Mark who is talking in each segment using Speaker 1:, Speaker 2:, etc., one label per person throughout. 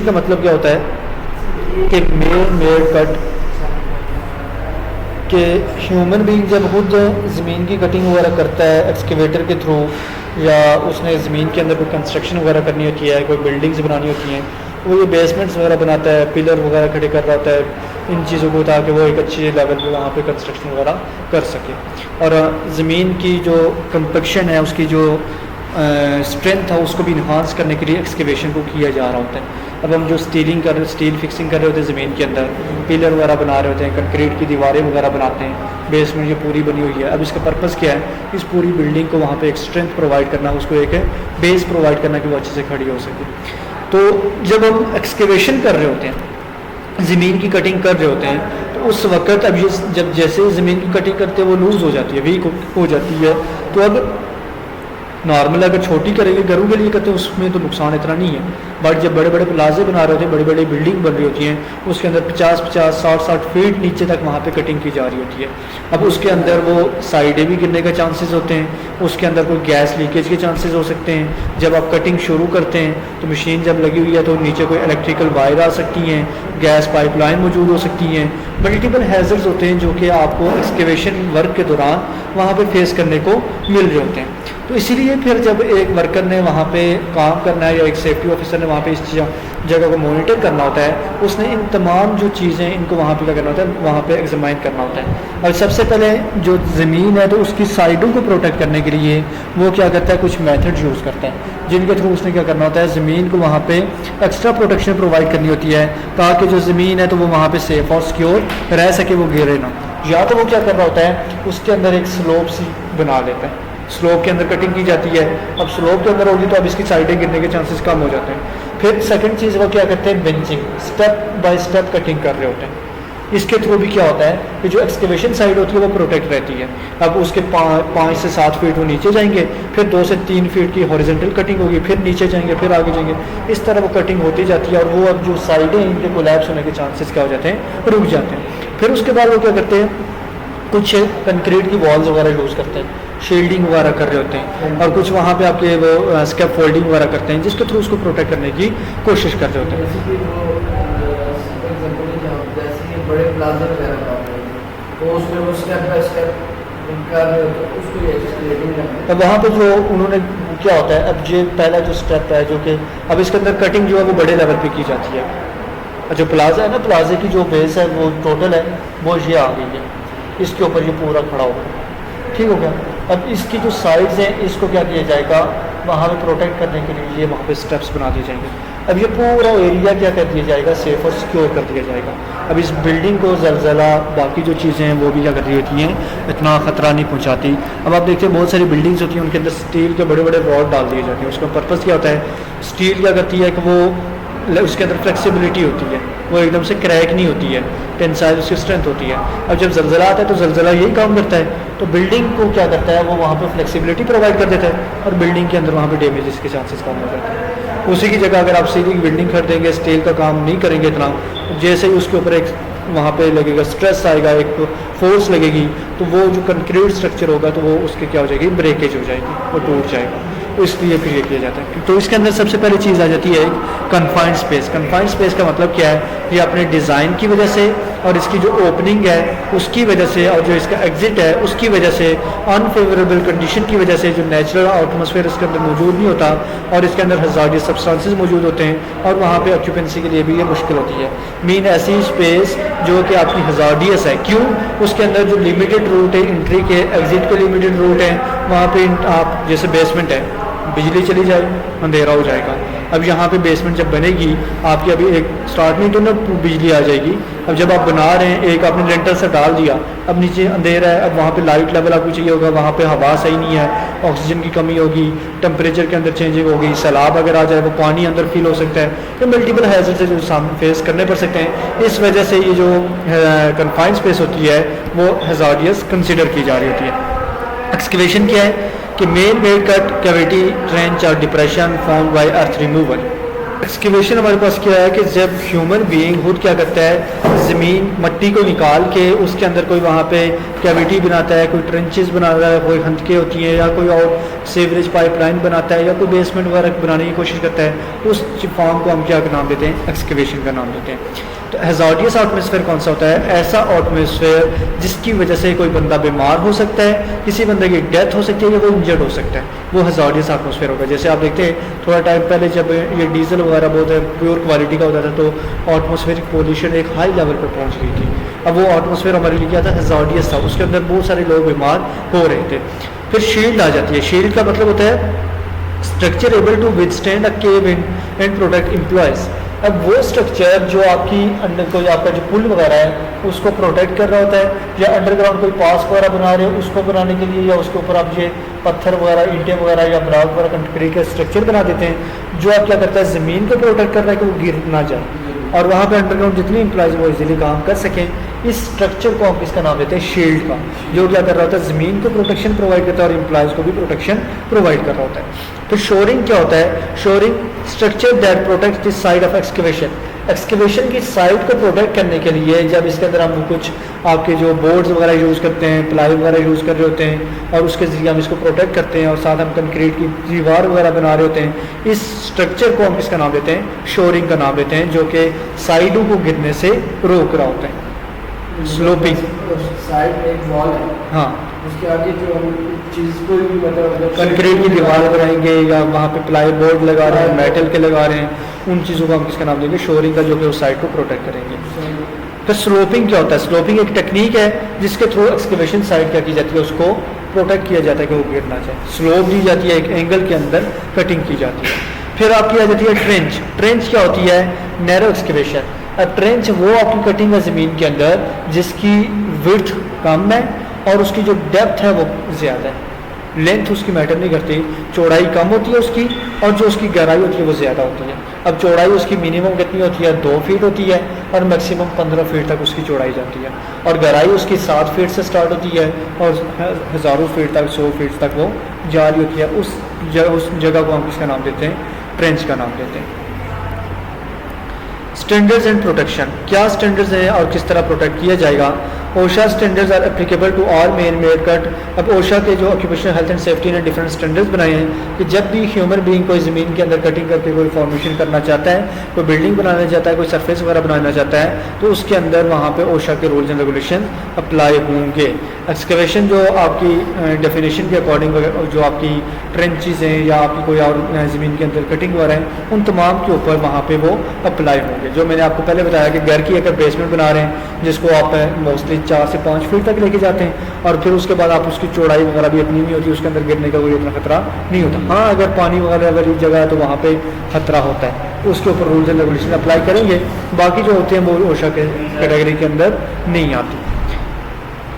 Speaker 1: का मतलब क्या होता है कि मेन मेड कट कि ह्यूमन बीइंग जब खुद ज़मीन की कटिंग वगैरह करता है एक्सकेवेटर के थ्रू, या उसने ज़मीन के अंदर कोई कंस्ट्रक्शन वगैरह करनी होती है, कोई बिल्डिंग्स बनानी होती हैं, वो ये बेसमेंट्स वगैरह बनाता है, पिलर वगैरह खड़े कर रहा होता है इन चीज़ों को, ताकि वो एक अच्छी लेवल पे वहाँ पे कंस्ट्रक्शन वगैरह कर सके। और ज़मीन की जो कंपैक्शन है, उसकी जो स्ट्रेंथ है, उसको भी इन्हांस करने के लिए एक्सकेवेशन को किया जा रहा होता है। अब हम जो स्टील फिक्सिंग कर रहे होते हैं ज़मीन के अंदर, पिलर वगैरह बना रहे होते हैं, कंक्रीट की दीवारें वगैरह बनाते हैं, बेसमेंट ये पूरी बनी हुई है। अब इसका पर्पस क्या है, इस पूरी बिल्डिंग को वहाँ पे एक स्ट्रेंथ प्रोवाइड करना, उसको एक बेस प्रोवाइड करना कि वो अच्छे से खड़ी हो सके। तो जब हम एक्सकेवेशन कर रहे होते हैं, ज़मीन की कटिंग कर रहे होते हैं, तो उस वक्त अब ये जब जैसे ज़मीन की कटिंग करते हैं वो लूज़ हो जाती है, वीक हो जाती है। तो अब नॉर्मल अगर छोटी करेंगे, घरों के लिए करते हैं, उसमें तो नुकसान इतना नहीं है। बट जब बड़े बड़े प्लाजे बना रहे होते हैं, बड़ी बड़ी बिल्डिंग बन रही होती हैं, उसके अंदर 50-50, 60-60 फीट नीचे तक वहाँ पे कटिंग की जा रही होती है। अब उसके अंदर वो साइडें भी गिरने का चांसेस होते हैं, उसके अंदर कोई गैस लीकेज के चांसेस हो सकते हैं। जब आप कटिंग शुरू करते हैं तो मशीन जब लगी हुई है तो नीचे कोई इलेक्ट्रिकल वायर आ सकती हैं, गैस पाइपलाइन मौजूद हो सकती हैं, मल्टीपल हैजर्ड्स होते हैं जो कि आपको एक्सकेवेशन वर्क के दौरान वहाँ पे फेस करने को मिल रहे होते हैं। तो इसीलिए फिर जब एक वर्कर ने वहाँ पे काम करना है, या एक सेफ्टी ऑफिसर ने वहाँ पे इस जगह को मॉनिटर करना होता है, उसने इन तमाम जो चीज़ें इनको वहाँ पे क्या करना होता है, वहाँ पे एग्जामाइन करना होता है। और सबसे पहले जो ज़मीन है तो उसकी साइडों को प्रोटेक्ट करने के लिए वो क्या करता है, कुछ मेथड यूज़ करता है, जिनके थ्रू उसने क्या करना होता है, ज़मीन को वहाँ पे एक्स्ट्रा प्रोटेक्शन प्रोवाइड करनी होती है, ताकि जो ज़मीन है तो वो वहाँ पर सेफ और सिक्योर रह सके, वो गिरे ना। या तो वो क्या कर रहा होता है, उसके अंदर एक स्लोप सी बना लेता है, स्लोप के अंदर कटिंग की जाती है। अब स्लोप के अंदर होगी तो अब इसकी साइडें गिरने के चांसेस कम हो जाते हैं। फिर सेकंड चीज़ वो क्या करते हैं, benching, step by step cutting कर रहे होते हैं। इसके थ्रू भी क्या होता है कि जो एक्सकेवेशन साइड होती है वो प्रोटेक्ट रहती है। अब उसके 5 से 7 फीट वो नीचे जाएंगे, फिर 2 से 3 फीट की हॉरिजॉन्टल कटिंग होगी, फिर नीचे जाएंगे, फिर आगे जाएंगे, इस तरह वो कटिंग होती जाती है। और वो अब जो साइडें इनके कोलैप्स होने के चांसेस क्या हो जाते हैं, रुक जाते हैं। फिर उसके बाद वो क्या करते हैं, कुछ कंक्रीट की वॉल्स वगैरह यूज़ करते हैं, शील्डिंग वगैरह कर रहे होते हैं, और कुछ वहाँ पे आपके वो स्कैप फोल्डिंग वगैरह करते हैं, जिसके थ्रू उसको प्रोटेक्ट करने की कोशिश कर रहे होते हैं।
Speaker 2: बड़े प्लाजा वगैरह तो उसमें वो स्टेप बाय स्टेप कर रहे होते हैं, उसको एक्सप्लेनिंग।
Speaker 1: अब वहाँ पे जो उन्होंने क्या होता है, अब ये पहला जो स्टेप है जो कि अब इसके अंदर कटिंग जो है वो बड़े लेवल पे की जाती है। जो प्लाजा है ना, प्लाजे की जो बेस है वो टोटल है वो ये आ गई है, इसके ऊपर ये पूरा खड़ा होगा, ठीक हो गया। अब इसकी जो साइड्स हैं इसको क्या किया जाएगा, वहाँ पे प्रोटेक्ट करने के लिए ये वहाँ पे स्टेप्स बना दिए जाएंगे। अब ये पूरा एरिया क्या कर दिया जाएगा, सेफ और सिक्योर कर दिया जाएगा। अब इस बिल्डिंग को जलजला बाकी जो चीज़ें हैं वो भी क्या कर रही होती हैं, इतना ख़तरा नहीं पहुँचाती। अब आप देखते हैं बहुत सारी बिल्डिंग्स होती हैं, उनके अंदर स्टील के बड़े बड़े रॉड डाल दिए जाते हैं। उसका पर्पज़ क्या होता है, स्टील क्या करती है कि वो उसके अंदर फ्लेक्सिबिलिटी होती है, वो एकदम से क्रैक नहीं होती है, टेंसाइल उसकी स्ट्रेंथ होती है। अब जब जलजला आता है तो जलजला यही काम करता है, तो बिल्डिंग को क्या करता है, वो वहाँ पे फ्लेक्सिबिलिटी प्रोवाइड कर देता है, और बिल्डिंग के अंदर वहाँ पे डैमेजेस के चांसेस कम हो जाते हैं। उसी की जगह अगर आप सीधी बिल्डिंग खरीदेंगे, स्टील का काम नहीं करेंगे इतना, जैसे ही उसके ऊपर एक वहाँ पे लगेगा स्ट्रेस आएगा, एक फोर्स लगेगी, तो वो जो कंक्रीट स्ट्रक्चर होगा तो वो उसके क्या हो जाएगी, ब्रेकेज हो जाएगी, वो टूट जाएगा। तो इसलिए फिर ये किया जाता है। तो इसके अंदर सबसे पहले चीज़ आ जाती है एक कन्फाइंड स्पेस। कन्फाइंड स्पेस का मतलब क्या है, ये अपने डिज़ाइन की वजह से और इसकी जो ओपनिंग है उसकी वजह से, और जो इसका एग्जिट है उसकी वजह से, अनफेवरेबल कंडीशन की वजह से, जो नेचुरल एटमॉस्फेयर इसके अंदर मौजूद नहीं होता और इसके अंदर हज़ार्डियस सब्सटेंसेस मौजूद होते हैं, और वहाँ पे ऑक्यूपेंसी के लिए भी ये मुश्किल होती है। मीन ऐसी स्पेस जो कि आपकी हज़ार्डियस है, क्यों, उसके अंदर जो लिमिटेड रूट है एंट्री के, एग्जिट के लिमिटेड रूट हैं, वहाँ पे आप जैसे बेसमेंट है, बिजली चली जाए अंधेरा हो जाएगा। अब यहाँ पे बेसमेंट जब बनेगी आपकी, अभी एक स्टार्ट में तो ना बिजली आ जाएगी, अब जब आप बना रहे हैं एक आपने लेंटर से डाल दिया, अब नीचे अंधेरा है, अब वहाँ पे लाइट लेवल आपको चाहिए होगा, वहाँ पे हवा सही नहीं है, ऑक्सीजन की कमी होगी, टेम्परेचर के अंदर चेंजिंग होगी, सैलाब अगर आ जाए वो पानी अंदर फील हो सकता है, तो मल्टीपल हैजर्ड से जो सामने फेस करने पड़ सकते हैं। इस वजह से ये जो कन्फाइंड स्पेस होती है वो हज़ार्डियस कंसिडर की जा रही होती है। एक्सकेवेशन क्या है कि man made cut cavity trench or depression form by earth removal. Excavation हमारे पास क्या है कि जब ह्यूमन बीइंग खुद क्या करता है, ज़मीन मट्टी को निकाल के उसके अंदर कोई वहाँ पे कैविटी बनाता है, कोई ट्रेंचेस बनाता है, कोई हंदके होती हैं या कोई और सीवरेज पाइपलाइन बनाता है या कोई बेसमेंट वगैरह बनाने की कोशिश करता है, उस फॉर्म को हम क्या नाम देते हैं, एक्सकेवेशन का नाम देते हैं। तो हैजार्डियस एटमॉस्फेयर कौन सा होता है, ऐसा एटमॉस्फेयर जिसकी वजह से कोई बंदा बीमार हो सकता है, किसी बंदे की डेथ हो सकती है या वो इंजर्ड हो सकता है, वो हैजार्डियस एटमॉस्फेयर होगा। जैसे आप देखते हैं थोड़ा टाइम पहले जब ये डीजल वगैरह बहुत प्योर क्वालिटी का होता था तो एटमॉस्फेरिक पोल्यूशन एक हाई लेवल पर पहुंच गई थी। अब वो एटमॉस्फेयर हमारे लिए क्या था, हैजार्डियस था, उसके अंदर बहुत सारे लोग बीमार हो रहे थे। फिर शील्ड आ जाती है। शील्ड का मतलब होता है structure able to withstand a cave in and protect employees. अब वो स्ट्रक्चर जो आपकी अंडर कोई आपका जो पुल वगैरह है उसको प्रोटेक्ट कर रहा होता है, या अंडरग्राउंड कोई पास वगैरह बना रहे हो उसको बनाने के लिए, या उसके ऊपर आप ये पत्थर वगैरह, ईंटें वगैरह या ब्लॉक वगैरह कंक्रीट का स्ट्रक्चर बना देते हैं, जो आप क्या करता है ज़मीन को प्रोटेक्ट कर रहा है कि वो गिर ना जाए और वहाँ पे अंडरग्राउंड जितनी एम्प्लॉयज वो इजीली काम कर सकें। इस स्ट्रक्चर को हम किसका नाम देते हैं, शील्ड का, जो क्या कर रहा होता है, ज़मीन को प्रोटेक्शन प्रोवाइड करता है और एम्प्लॉयज़ को भी प्रोटेक्शन प्रोवाइड कर रहा होता है। फिर शोरिंग क्या होता है, shoring structure that protect this side of excavation. Excavation की साइड को प्रोटेक्ट करने के लिए जब इसके अंदर हम कुछ आपके जो बोर्ड्स वगैरह यूज़ करते हैं, प्लाई वगैरह यूज़ कर रहे होते हैं और उसके ज़रिए हम इसको प्रोटेक्ट करते हैं और साथ हम कंक्रीट की दीवार वगैरह बना रहे होते हैं, इस स्ट्रक्चर को हम किसका नाम देते हैं, शोरिंग का नाम देते हैं, जो कि साइडों को गिरने से रोक रहा होता है। स्लोपिंग
Speaker 2: साइड में एक वॉल है,
Speaker 1: हाँ,
Speaker 2: उसके आगे जो हम चीज़ कोई भी मतलब
Speaker 1: कंक्रीट की दीवार बनाएंगे या वहाँ पे प्लाई बोर्ड लगा रहे हैं, मेटल के लगा रहे हैं, उन चीज़ों को हम किसका नाम देंगे, शोरिंग का, जो कि उस साइड को प्रोटेक्ट करेंगे। फिर स्लोपिंग क्या होता है, स्लोपिंग एक टेक्निक है जिसके थ्रू एक्सकेवेशन साइड क्या की जाती है, उसको प्रोटेक्ट किया जाता है कि वो गिर ना जाए। स्लोप दी जाती है, एक एंगल के अंदर कटिंग की जाती है। फिर आपकी आ जाती है ट्रेंच। ट्रेंच क्या होती है, नैरो एक्सकेवेशन। अब ट्रेंच वो आपकी कटिंग है ज़मीन के अंदर जिसकी विड्थ कम है और उसकी जो डेप्थ है वो ज़्यादा है। लेंथ उसकी मैटर नहीं करती, चौड़ाई कम होती है उसकी और जो उसकी गहराई होती है वो ज़्यादा होती है। अब चौड़ाई उसकी मिनिमम कितनी होती है, 2 फीट होती है और मैक्सिमम 15 फीट तक उसकी चौड़ाई जाती है, और गहराई उसकी 7 फीट से स्टार्ट होती है और हज़ारों फीट तक, 100 फीट तक वो जा रही होती है। उस जगह को हम किसका नाम देते हैं, ट्रेंच का नाम देते हैं। स्टैंडर्ड्स एंड प्रोटेक्शन, क्या स्टैंडर्ड्स हैं और किस तरह प्रोटेक्ट किया जाएगा। OSHA standards are applicable to all man made cut. अब ओशा के जो ऑक्यूपेशनल हेल्थ एंड सेफ्टी ने डिफरेंट स्टैंडर्ड्स बनाए हैं कि जब भी ह्यूमन बीइंग कोई ज़मीन के अंदर कटिंग करके कोई फॉर्मेशन करना चाहता है, कोई बिल्डिंग बनाना चाहता है, कोई सरफेस वगैरह बनाना चाहता है, तो उसके अंदर वहाँ पे ओशा के रूल्स एंड रेगुलेशन अप्लाई होंगे। एक्सकेवेशन जो आपकी डेफिनेशन के अकॉर्डिंग जो आपकी ट्रेंचेस हैं या आपकी कोई और ज़मीन के अंदर कटिंग वगैरह है, उन तमाम के ऊपर वहाँ पे वो अप्लाई होंगे। जो मैंने आपको पहले बताया कि घर की अगर बेसमेंट बना रहे हैं जिसको आप मोस्टली 4 से 5 फीट तक लेके जाते हैं और फिर उसके बाद आप उसकी चौड़ाई वगैरह भी इतनी नहीं होती, उसके अंदर गिरने का कोई इतना खतरा नहीं होता। हाँ, अगर पानी वगैरह वाली जगह है तो वहाँ पे खतरा होता है, तो उसके ऊपर रूल्स एंड रेगुलेशन अप्लाई करेंगे। बाकी जो होते हैं वो ओशा के कैटेगरी के अंदर नहीं आती।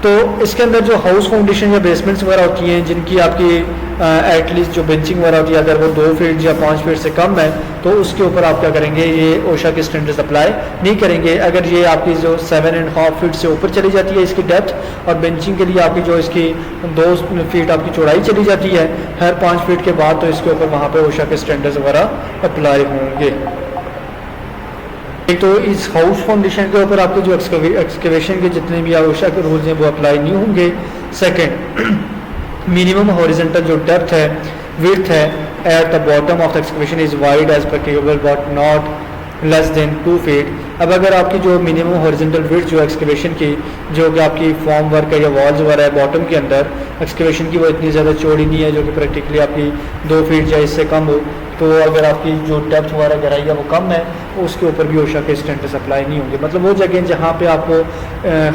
Speaker 1: तो इसके अंदर जो हाउस फाउंडेशन या बेसमेंट्स वगैरह होती हैं जिनकी आपकी एटलीस्ट जो बेंचिंग वगैरह होती है अगर वो 2 फीट या 5 फीट से कम है तो उसके ऊपर आप क्या करेंगे, ये ओशा के स्टैंडर्ड्स अप्लाई नहीं करेंगे। अगर ये आपकी जो 7.5 फीट से ऊपर चली जाती है इसकी डेप्थ और बेंचिंग के लिए आपकी जो इसकी 2 फीट आपकी चौड़ाई चली जाती है, हर 5 फीट के बाद तो इसके ऊपर वहाँ पर ओशा के स्टैंडर्ड्स वगैरह अप्लाई होंगे। तो इस हाउस फाउंडेशन के ऊपर आपके जो एक्सकेवेशन के जितने भी ओशा के रूल्स हैं वो अप्लाई नहीं होंगे। सेकंड, मिनिमम हॉरिजॉन्टल जो डेप्थ है, विड्थ है at the bottom of the excavation is wide as practicable but not less than 2 feet. अब अगर आपकी जो मिनिमम हॉरिजॉन्टल विड्थ जो एक्सकेवेशन की जो कि आपकी फॉर्म वर्क है या वॉल्स वगैरह है बॉटम के अंदर एक्सकेवेशन की वो इतनी ज़्यादा चौड़ी नहीं है जो कि प्रैक्टिकली आपकी 2 फीट या इससे कम हो, तो अगर आपकी जो डेप्थ वगैरह गहराई है वो कम है तो उसके ऊपर भी ओशा के स्टैंडर्ड्स अप्लाई नहीं होंगे। मतलब वो जगह जहाँ पे आपको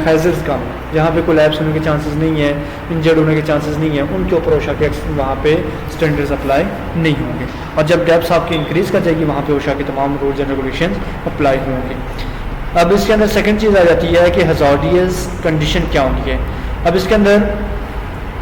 Speaker 1: हैज़र्ड्स कम है, जहाँ पे कोलैप्स होने के चांसेस नहीं है, इंजर्ड होने के चांसेस नहीं है, उनके ऊपर ओशा के वहाँ पे स्टैंडर्ड्स अप्लाई नहीं होंगे। और जब डेप्थ आपकी इंक्रीज़ कर जाएगी वहाँ पे ओशा के तमाम रूल्स एंड रेगुलेशन अप्लाई होंगे। अब इसके अंदर सेकंड चीज़ आ जाती है कि हज़ार्डियस कंडीशन क्या होनी है। अब इसके अंदर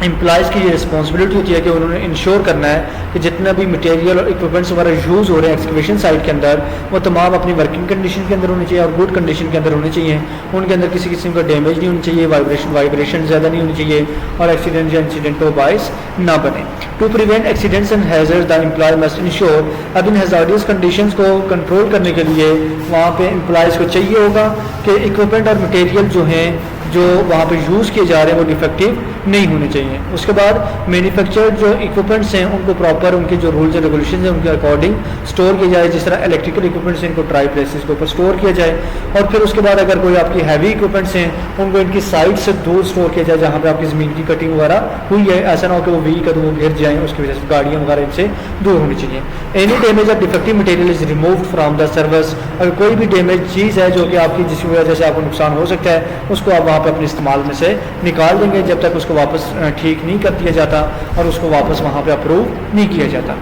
Speaker 1: एम्प्लॉयज़ की ये रिस्पॉन्सिबिलिटी होती है कि उन्होंने इंश्योर करना है कि जितना भी मटेरियल और इक्विपमेंट्स वगैरह यूज़ हो रहे हैं एक्सकेवेशन साइट के अंदर वो तमाम अपनी वर्किंग कंडीशन के अंदर होने चाहिए और गुड कंडीशन के अंदर होने चाहिए। उनके अंदर किसी किस्म का डैमेज नहीं होनी चाहिए, वाइब्रेशन ज़्यादा नहीं होनी चाहिए और एक्सीडेंट या इंसिडेंट को बायस ना बने। To prevent accidents and hazards the employee must ensure. अब इन हैज़ार्डियस कंडीशंस को कंट्रोल करने के लिए वहाँ पे एम्प्लॉयज़ को चाहिए होगा कि इक्विपमेंट और मटेरियल जो हैं जो वहाँ पे यूज़ किए जा रहे हैं वो डिफेक्टिव नहीं होने चाहिए। उसके बाद मैन्युफैक्चर्ड जो इक्विपमेंट्स हैं उनको प्रॉपर उनके जो रूल्स एंड रेगुलेशन हैं उनके अकॉर्डिंग स्टोर किया जाए। जिस तरह इलेक्ट्रिकल इक्विपमेंट्स हैं इनको ड्राई प्लेसेस के ऊपर स्टोर किया जाए। और फिर उसके बाद अगर कोई आपकी हैवी इक्विपमेंट्स हैं उनको इनकी साइड से दूर स्टोर किया जाए जहाँ पे आपकी ज़मीन की कटिंग वगैरह हुई है। ऐसा ना हो कि वो वीक है तो वो गिर जाएँ, उसकी वजह से गाड़ियाँ वगैरह इनसे दूर होनी चाहिए। एनी डैमेज और defective material is removed from the service. अगर कोई भी डैमेज चीज़ है जो कि आपकी जिसकी वजह से आपको नुकसान हो सकता है उसको आप वहाँ पर अपने इस्तेमाल में से निकाल देंगे जब तक उसको वापस ठीक नहीं कर दिया जाता और उसको वापस वहाँ पे अप्रूव नहीं किया जाता।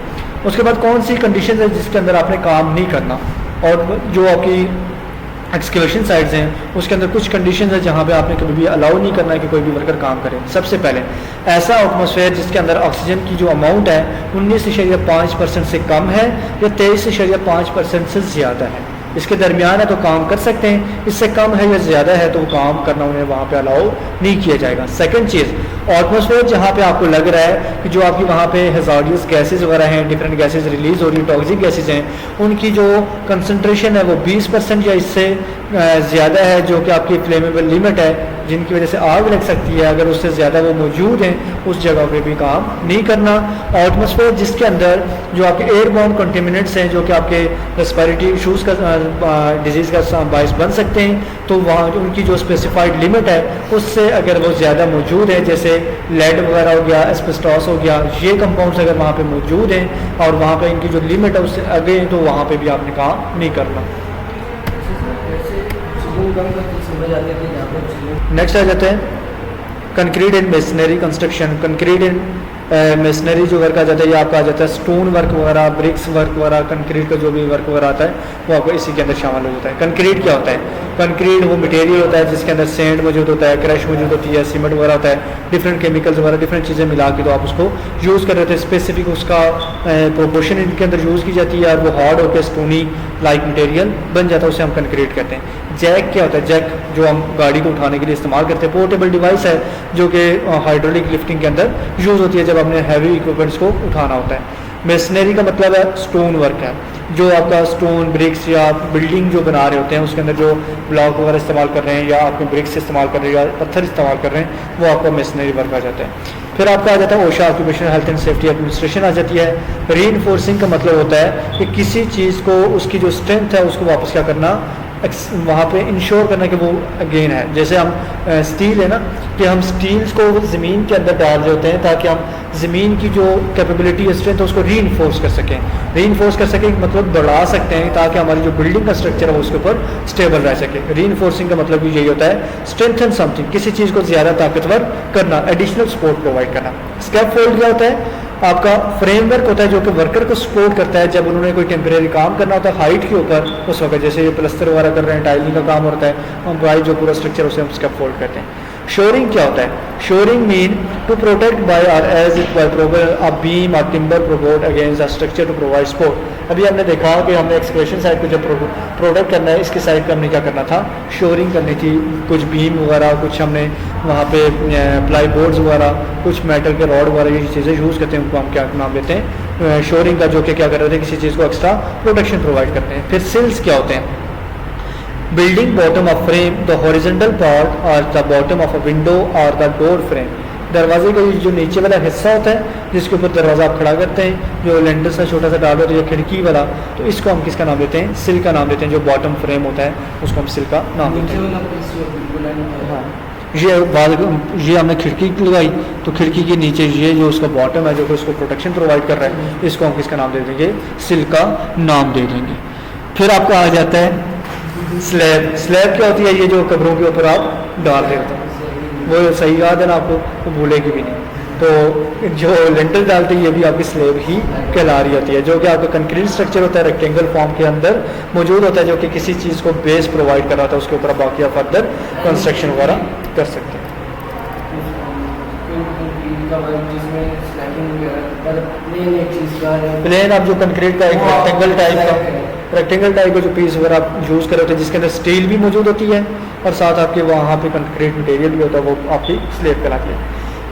Speaker 1: उसके बाद कौन सी कंडीशन है जिसके अंदर आपने काम नहीं करना, और जो आपकी एक्सकेवेशन साइट्स हैं उसके अंदर कुछ कंडीशन है जहाँ पे आपने कभी भी अलाउ नहीं करना है कि कोई भी वर्कर काम करे। सबसे पहले ऐसा एटमॉस्फेयर जिसके अंदर ऑक्सीजन की जो अमाउंट है 19.5% से कम है या 23.5% से ज़्यादा है। इसके दरमियान है तो काम कर सकते हैं, इससे कम है या ज़्यादा है तो काम करना उन्हें वहाँ पे अलाउ नहीं किया जाएगा। सेकंड चीज़, एटमॉस्फेयर जहाँ पे आपको लग रहा है कि जो आपकी वहाँ पे हैजार्डियस गैसेस वगैरह हैं, डिफरेंट गैसेस रिलीज हो रही हैं, टॉक्सिक गैसेस हैं, उनकी जो कंसनट्रेशन है वो 20% या इससे ज़्यादा है जो कि आपकी फ्लेमेबल लिमिट है जिनकी वजह से आग लग सकती है। अगर उससे ज़्यादा वो मौजूद हैं उस जगह पे भी काम नहीं करना। एटमॉस्फेयर जिसके अंदर जो आपके एयरबॉर्न कंटेमिनेंट्स हैं जो कि आपके रेस्पिरेटरी इशूज़ का डिजीज़ का बायस बन सकते हैं तो वहाँ उनकी जो स्पेसिफाइड लिमिट है उससे अगर वो ज़्यादा मौजूद है, जैसे लेड वगैरह हो गया, एस्बेस्टॉस हो गया, ये कंपाउंड्स अगर वहाँ पे मौजूद हैं और वहाँ पे इनकी जो लिमिट है उससे आगे हैं तो वहाँ पे भी आपने काम नहीं करना। नेक्स्ट आ जाते हैं concrete and masonry construction. Concrete and masonry जो वर्क आ जाता है ये आपका आ जाता है स्टोन वर्क वगैरह, ब्रिक्स वर्क वगैरह, कंक्रीट का जो भी वर्क वगैरह आता है वो आपको इसी के अंदर शामिल हो जाता है। कंक्रीट क्या होता है? कंक्रीट वो मटेरियल होता है जिसके अंदर सैंड मौजूद होता है, क्रश मौजूद होती है, सीमेंट वगैरह होता है, डिफरेंट केमिकल्स वगैरह, डिफरेंट चीज़ें मिला के तो आप उसको यूज़ कर रहे थे। स्पेसिफिक उसका प्रोपोर्शन इनके अंदर यूज़ की जाती है और वो हार्ड होकर स्टोनी लाइक मटेरियल बन जाता है, उसे हम कंक्रीट कहते हैं। जैक क्या होता है? जैक जो हम गाड़ी को उठाने के लिए इस्तेमाल करते हैं, पोर्टेबल डिवाइस है जो कि हाइड्रोलिक लिफ्टिंग के अंदर यूज़ होती है जब हमने हैवी इक्विपमेंट्स को उठाना होता है। मेसनरी का मतलब है स्टोन वर्क है, जो आपका स्टोन ब्रिक्स या बिल्डिंग जो बना रहे होते हैं उसके अंदर जो ब्लॉक वगैरह इस्तेमाल कर रहे हैं या आपके ब्रिक्स इस्तेमाल कर रहे हैं या पत्थर इस्तेमाल कर रहे हैं वो आपका मेसनरी वर्क आ जाता है। फिर आपका आ जाता है OSHA, occupational health and safety administration आ जाती है। रीइंफोर्सिंग का मतलब होता है कि किसी चीज़ को उसकी जो स्ट्रेंथ है उसको वापस क्या करना, वहाँ पे इंश्योर करना कि वो अगेन है। जैसे हम स्टील है ना कि हम स्टील्स को ज़मीन के अंदर डाल रहे होते हैं ताकि हम ज़मीन की जो कैपेबिलिटी है, स्ट्रेंथ है उसको रीइंफोर्स कर सकें। रीइंफोर्स कर सकें मतलब बढ़ा सकते हैं ताकि हमारी जो बिल्डिंग का स्ट्रक्चर है उसके ऊपर स्टेबल रह सके। रीइंफोर्सिंग का मतलब भी यही होता है स्ट्रेंथन समथिंग, किसी चीज़ को ज़्यादा ताकतवर करना, एडिशनल सपोर्ट प्रोवाइड करना। स्कैफोल्ड क्या होता है? आपका फ्रेमवर्क होता है जो कि वर्कर को सपोर्ट करता है जब उन्होंने कोई टेम्परेरी काम करना होता है हाइट के ऊपर उस वक्त, जैसे प्लस्तर वगैरह कर रहे हैं, टाइलिंग का काम होता है, हम बाई जो पूरा स्ट्रक्चर उसे हम स्कैफोल्ड करते हैं। शोरिंग क्या होता है? Shoring mean to protect by or edge it by provide a beam or timber provide against a structure to provide support. अभी हमने देखा कि हमने एक्सक्रेशन साइड को जब प्रोटेक्ट करना है इसके साइड पर हमने क्या करना था, शोरिंग करनी थी। कुछ बीम वगैरह, कुछ हमने वहाँ पे प्लाई बोर्ड्स वगैरह, कुछ मेटल के रॉड वगैरह ये चीज़ें यूज़ करते हैं, उनको हम क्या नाम लेते हैं, शोरिंग का, जो कि क्या कर रहे थे, किसी चीज़ को एक्स्ट्रा प्रोटेक्शन प्रोवाइड करते हैं। फिर सिल्स क्या होते हैं? Building bottom of frame the horizontal part or the bottom of a window or the door frame. दरवाजे का जो नीचे वाला हिस्सा होता है जिसके ऊपर दरवाज़ा आप खड़ा करते हैं, जो लेंटर सा छोटा सा डाल होता है या खिड़की वाला, तो इसको हम किसका नाम देते हैं? सिल का नाम देते हैं। जो बॉटम फ्रेम होता है उसको हम सिल का नाम देते हैं। हाँ, ये हमने खिड़की लगाई तो खिड़की के नीचे ये जो उसका बॉटम है जो कि उसको प्रोटेक्शन प्रोवाइड कर रहा है, इसको हम किसका नाम दे देंगे? सिल का नाम दे देंगे। फिर आपका आ जाता है स्लैब। स्लैब क्या होती है? ये जो कब्रों के ऊपर आप डाल रहे होते हैं, वो सही याद है ना आपको, तो भूलेगी भी नहीं। तो जो लेंटर डालते हैं ये भी आपकी स्लैब ही कहला रही होती है, जो कि आपका कंक्रीट स्ट्रक्चर होता है, रेक्टेंगल फॉर्म के अंदर मौजूद होता है, जो कि किसी चीज़ को बेस प्रोवाइड कर रहा था, उसके ऊपर बाकी आप फर्दर कंस्ट्रक्शन वगैरह कर सकते हैं। प्लेन आप जो कंक्रीट का एक रेक्टेंगल टाइप का जो पीस वगैरह आप यूज़ कर रहे होते हैं जिसके अंदर स्टील भी मौजूद होती है और साथ आपके वहाँ पे कंक्रीट मटेरियल भी होता है, वो आपकी स्लैब कहलाती है।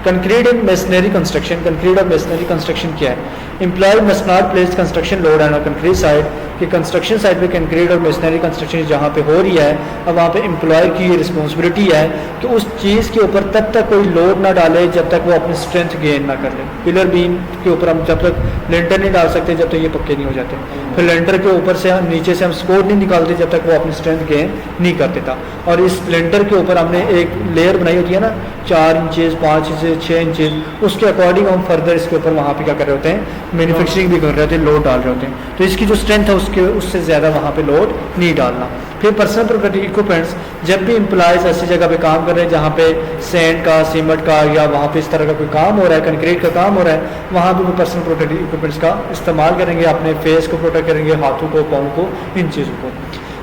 Speaker 1: Concrete and masonry construction. Concrete और मेसनरी कंस्ट्रक्शन क्या है? Employee must not place construction load on a concrete site, कि कंस्ट्रक्शन साइट पे कंक्रीट और मशीनरी कंस्ट्रक्शन जहाँ पे हो रही है, अब वहाँ पे एम्प्लॉय की ये रिस्पॉन्सिबिलिटी है कि उस चीज़ के ऊपर तब तक कोई लोड ना डाले जब तक वो अपनी स्ट्रेंथ गेन ना कर ले। पिलर बीम के ऊपर हम जब तक लेंटर नहीं डाल सकते जब तक ये पक्के नहीं हो जाते, फिर लेंटर के ऊपर से नीचे से हम सपोर्ट नहीं निकालते जब तक वो अपनी स्ट्रेंथ गेन नहीं कर देता। और इस लेंटर के ऊपर हमने एक लेयर बनाई होती है ना 4 इंचेस 5 इंचेस 6 इंचेस, उसके अकॉर्डिंग हम फर्दर इसके ऊपर वहाँ पे क्या कर रहे होते हैं, मैन्युफैक्चरिंग भी कर रहे होते हैं, लोड डाल रहे होते हैं। तो इसकी जो स्ट्रेंथ है उससे ज़्यादा वहाँ पे लोड नहीं डालना। फिर पर्सनल प्रोटेक्टिव इक्विपमेंट्स, जब भी एम्प्लॉयज़ ऐसी जगह पे काम कर रहे हैं जहाँ पे सैंड का सीमेंट का या वहाँ पे इस तरह का कोई काम हो रहा है, कंक्रीट का काम हो रहा है, वहाँ पे वो पर्सनल प्रोटेक्टिव इक्विपमेंट्स का इस्तेमाल करेंगे, अपने फेस को प्रोटेक्ट करेंगे, हाथों को, पाँव को, इन चीज़ों को।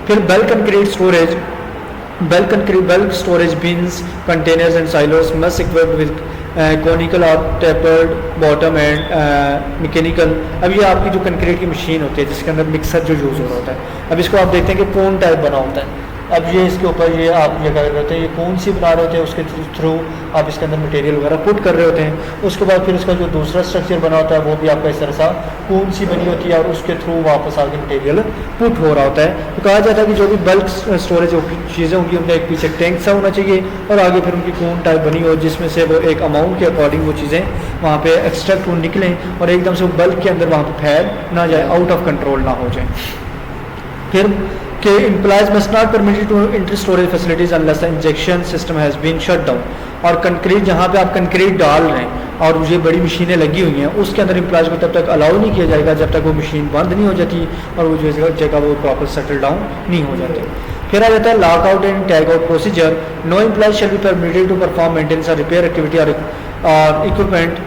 Speaker 1: फिर bulk concrete storage, bulk storage bins, containers and silos must equipped with conical or tapered bottom and mechanical। अब ये आपकी जो कंक्रीट की मशीन होती है जिसके अंदर मिक्सर जो यूज़ हो रहा होता है, अब इसको आप देखते हैं कि कोन टाइप बना होता है। अब ये इसके ऊपर ये आप ये क्या कर रहे होते हैं, ये कौन सी बना रहे होते हैं, उसके थ्रू आप इसके अंदर मटेरियल वगैरह पुट कर रहे होते हैं। उसके बाद फिर इसका जो दूसरा स्ट्रक्चर बना होता है वो भी आपका इस तरह सा कौन सी बनी होती है और उसके थ्रू वापस आगे मटेरियल पुट हो रहा होता है। तो कहा जाता है कि जो भी बल्क स्टोरेज चीज़ें होंगी उनका एक पीछे टैंक सा होना चाहिए और आगे फिर उनकी कौन टाइप बनी हो जिसमें से वो एक अमाउंट के अकॉर्डिंग वो चीज़ें वहाँ पे एक्सट्रैक्ट हो निकलें और एकदम से वो बल्क के अंदर वहाँ पे फैल ना जाए, आउट ऑफ कंट्रोल ना हो जाए। फिर कि employees must not permitted to enter storage facilities unless the injection system has been shut down. और कंक्रीट जहाँ पे आप कंक्रीट डाल रहे हैं और ये बड़ी मशीनें लगी हुई हैं उसके अंदर एम्प्लॉयज को तब तक अलाउ नहीं किया जाएगा जब तक वो मशीन बंद नहीं हो जाती और वो जो जगह वो प्रॉपर सेटल डाउन नहीं हो जाती। फिर आ जाता है lock out and tag out procedure. No employees shall be permitted to perform maintenance और रिपेयर एक्टिविटी और equipment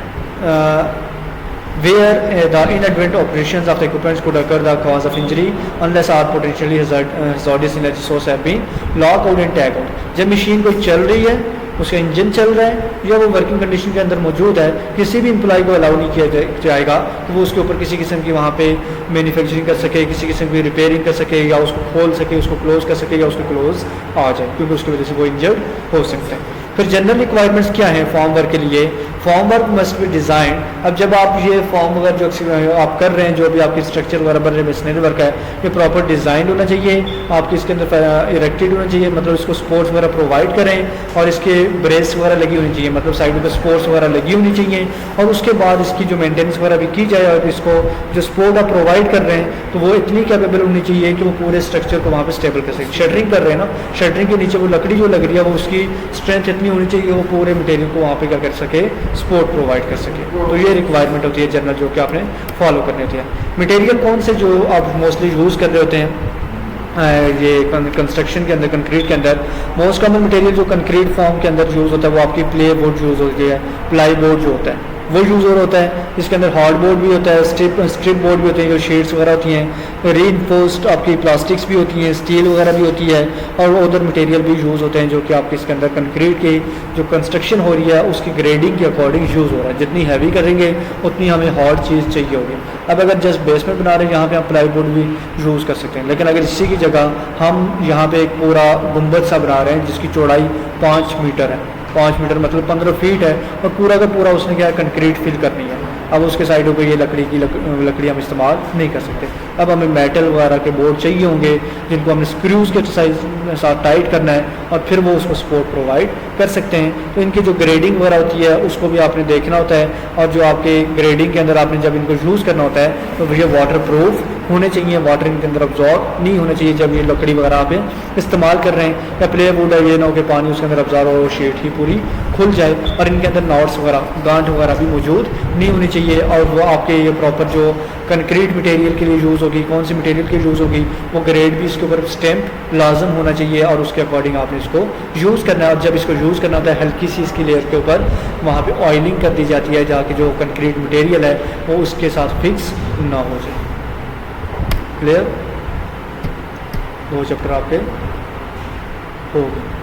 Speaker 1: where the inadvertent operations of the equipment could occur the cause of injury unless our potentially hazardous energy source have been lock out and tag out। जब machine कोई चल रही है, उसका engine चल रहा है या वो वर्किंग कंडीशन के अंदर मौजूद है, किसी भी एम्प्लॉय को अलाउ नहीं किया जाएगा कि वो उसके ऊपर किसी किस्म की वहाँ पे मैन्युफैक्चरिंग कर सके, किसी किस्म की रिपेयरिंग कर सके या उसको खोल सके, उसको क्लोज कर सके या उसको क्लोज आ जाए, क्योंकि उसकी वजह से वो इंजर्ड हो सकता है। फिर जनरल रिक्वायरमेंट्स क्या है फॉर्म वर्क के लिए? Form work must be design. अब जब आप ये फॉर्म वर्क जो आप कर रहे हैं, जो भी आपकी स्ट्रक्चर वगैरह बन रहे मशीनरी वर्क है, ये प्रॉपर डिज़ाइन होना चाहिए, आपकी इसके अंदर इरेक्टेड होना चाहिए, मतलब इसको सपोर्ट्स वगैरह प्रोवाइड करें और इसके ब्रेस वगैरह लगी होनी चाहिए, मतलब साइड पर सपोर्ट्स वगैरह लगी होनी चाहिए। और उसके बाद इसकी जो मेंटेनेंस वगैरह भी की जाए और इसको जो सपोर्ट आप प्रोवाइड कर रहे हैं तो वो इतनी कैपेबल होनी चाहिए कि वो पूरे स्ट्रक्चर को वहाँ पर स्टेबल कर सके। शटरिंग कर रहे हैं ना, शटरिंग के नीचे वो लकड़ी जो लग रही है वो उसकी स्ट्रेंथ इतनी होनी चाहिए वो पूरे मटेरियल को वहाँ पे क्या कर सके, सपोर्ट प्रोवाइड कर सके। तो ये रिक्वायरमेंट होती है जनरल जो कि आपने फॉलो करनी होती है। मटेरियल कौन से जो आप मोस्टली यूज़ कर रहे होते हैं ये कंस्ट्रक्शन के अंदर, कंक्रीट के अंदर मोस्ट कॉमन मटेरियल जो कंक्रीट फॉर्म के अंदर यूज़ होता है वो आपकी प्ले बोर्ड यूज़ होती है, प्लाई बोर्ड जो होता है वो यूज़ हो रहा होता है। इसके अंदर हार्ड बोर्ड भी होता है, स्ट्रिप बोर्ड भी होते हैं, जो शीट्स वगैरह होती हैं, रीइंफोर्स्ड आपकी प्लास्टिक्स भी होती हैं, स्टील वगैरह भी होती है और अदर मटेरियल भी यूज़ होते हैं जो कि आपके इसके अंदर कंक्रीट की जो कंस्ट्रक्शन हो रही है उसकी ग्रेडिंग के अकॉर्डिंग यूज़ हो रहा है। जितनी हैवी करेंगे उतनी हमें हार्ड चीज़ चाहिए होगी। अब अगर जस्ट बेसमेंट बना रहे हैं यहाँ पे हम प्लाई बोर्ड भी यूज़ कर सकते हैं, लेकिन अगर इसी की जगह हम यहाँ पे एक पूरा गुंबद सा बना रहे हैं जिसकी चौड़ाई 5 मीटर है, 5 मीटर मतलब 15 फीट है और पूरा का पूरा उसने क्या है कंक्रीट फिल करनी है, अब उसके साइडों पे ये लकड़ी हम इस्तेमाल नहीं कर सकते। अब हमें मेटल वगैरह के बोर्ड चाहिए होंगे जिनको हमने स्क्रूज़ के साथ टाइट करना है और फिर वो उसको सपोर्ट प्रोवाइड कर सकते हैं। तो इनकी जो ग्रेडिंग वगैरह होती है उसको भी आपने देखना होता है और जो आपके ग्रेडिंग के अंदर आपने जब इनको यूज़ करना होता है तो ये वाटर प्रूफ होने चाहिए, वाटर इनके अंदर अब्जॉर्ब नहीं होना चाहिए जब ये लकड़ी वगैरह आप इस्तेमाल कर रहे हैं। या प्ले वुड है, ये ना हो कि पानी उसके अंदर अब्जॉर्ब हो, शीट ही पूरी खुल जाए। और इनके अंदर नॉट्स वगैरह, गांठ वगैरह भी मौजूद नहीं होनी चाहिए। और वो आपके ये प्रॉपर जो कंक्रीट मटेरियल के लिए यूज़ होगी, कौन सी मटेरियल के लिए यूज़ होगी वो ग्रेड भी इसके ऊपर स्टैम्प लाजम होना चाहिए और उसके अकॉर्डिंग आपने इसको यूज़ करना है। और जब इसको यूज़ करना होता है हल्की सी इसकी लेयर के ऊपर वहाँ पे ऑयलिंग कर दी जाती है जाके जो कंक्रीट मटेरियल है वो उसके साथ फिक्स ना हो जाए। क्लियर? 2 चैप्टर आपके हो गए।